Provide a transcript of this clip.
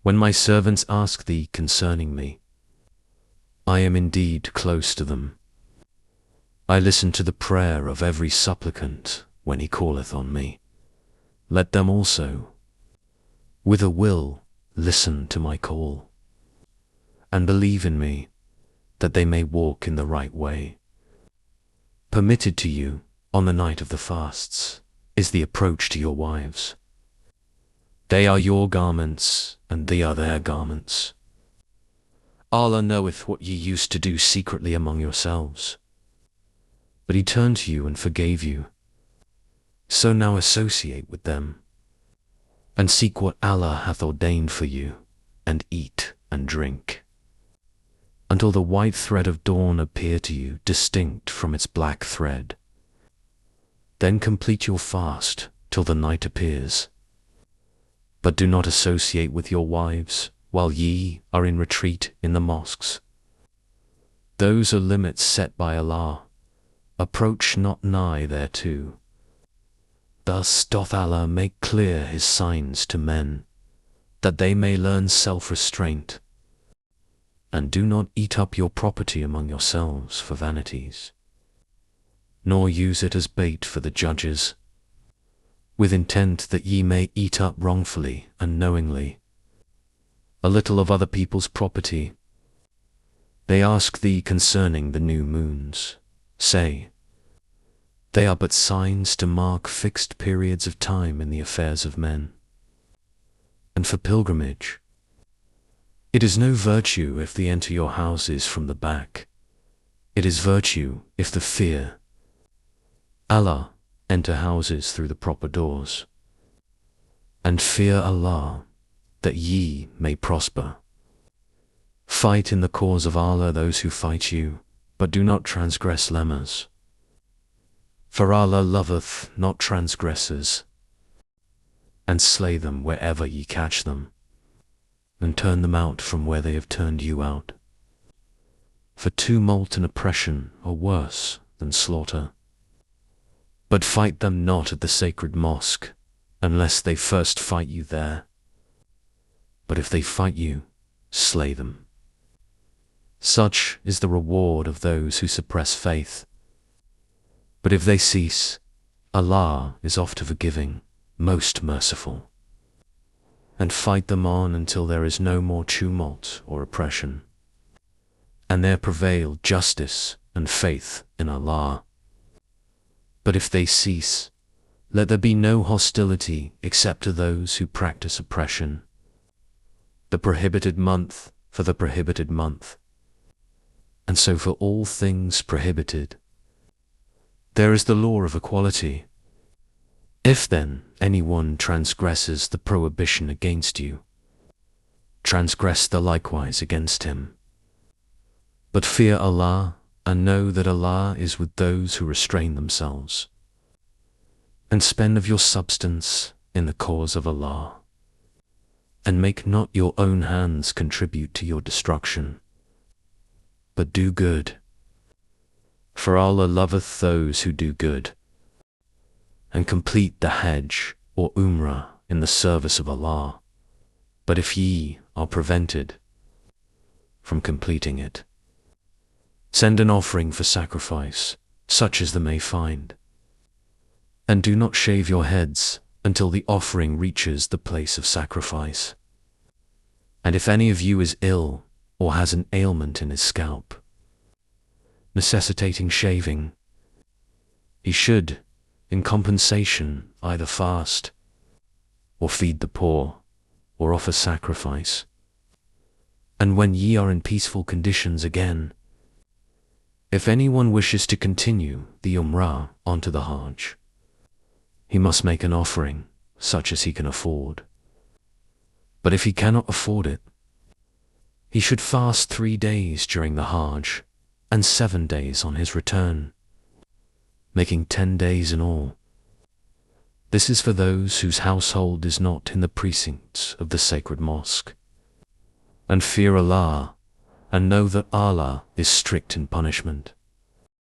When my servants ask thee concerning me, I am indeed close to them. I listen to the prayer of every supplicant when he calleth on me. Let them also, with a will, listen to my call, and believe in me, that they may walk in the right way. Permitted to you, on the night of the fasts, is the approach to your wives. They are your garments, and they are their garments. Allah knoweth what ye used to do secretly among yourselves. But He turned to you and forgave you. So now associate with them, and seek what Allah hath ordained for you, and eat and drink, until the white thread of dawn appear to you distinct from its black thread. Then complete your fast till the night appears. But do not associate with your wives while ye are in retreat in the mosques. Those are limits set by Allah. Approach not nigh thereto. Thus doth Allah make clear His signs to men, that they may learn self-restraint. And do not eat up your property among yourselves for vanities, nor use it as bait for the judges, with intent that ye may eat up wrongfully and knowingly a little of other people's property. They ask thee concerning the new moons. Say, they are but signs to mark fixed periods of time in the affairs of men. And for pilgrimage, it is no virtue if they enter your houses from the back. It is virtue if the fear Allah enter houses through the proper doors. And fear Allah, that ye may prosper. Fight in the cause of Allah those who fight you, but do not transgress lemmas. For Allah loveth not transgressors. And slay them wherever ye catch them, and turn them out from where they have turned you out. For tumult and oppression are worse than slaughter. But fight them not at the sacred mosque, unless they first fight you there. But if they fight you, slay them. Such is the reward of those who suppress faith. But if they cease, Allah is oft forgiving, most merciful. And fight them on until there is no more tumult or oppression, and there prevail justice and faith in Allah. But if they cease, let there be no hostility except to those who practice oppression. The prohibited month for the prohibited month, and so for all things prohibited. There is the law of equality. If then anyone transgresses the prohibition against you, transgress the likewise against him. But fear Allah, and know that Allah is with those who restrain themselves. And spend of your substance in the cause of Allah, and make not your own hands contribute to your destruction, but do good. For Allah loveth those who do good. And complete the Hajj or Umrah in the service of Allah. But if ye are prevented from completing it, send an offering for sacrifice, such as they may find. And do not shave your heads until the offering reaches the place of sacrifice. And if any of you is ill or has an ailment in his scalp, necessitating shaving, he should, in compensation, either fast, or feed the poor, or offer sacrifice. And when ye are in peaceful conditions again, if anyone wishes to continue the Umrah onto the Hajj, he must make an offering, such as he can afford. But if he cannot afford it, he should fast 3 days during the Hajj, and 7 days on his return, making 10 days in all. This is for those whose household is not in the precincts of the sacred mosque. And fear Allah, and know that Allah is strict in punishment.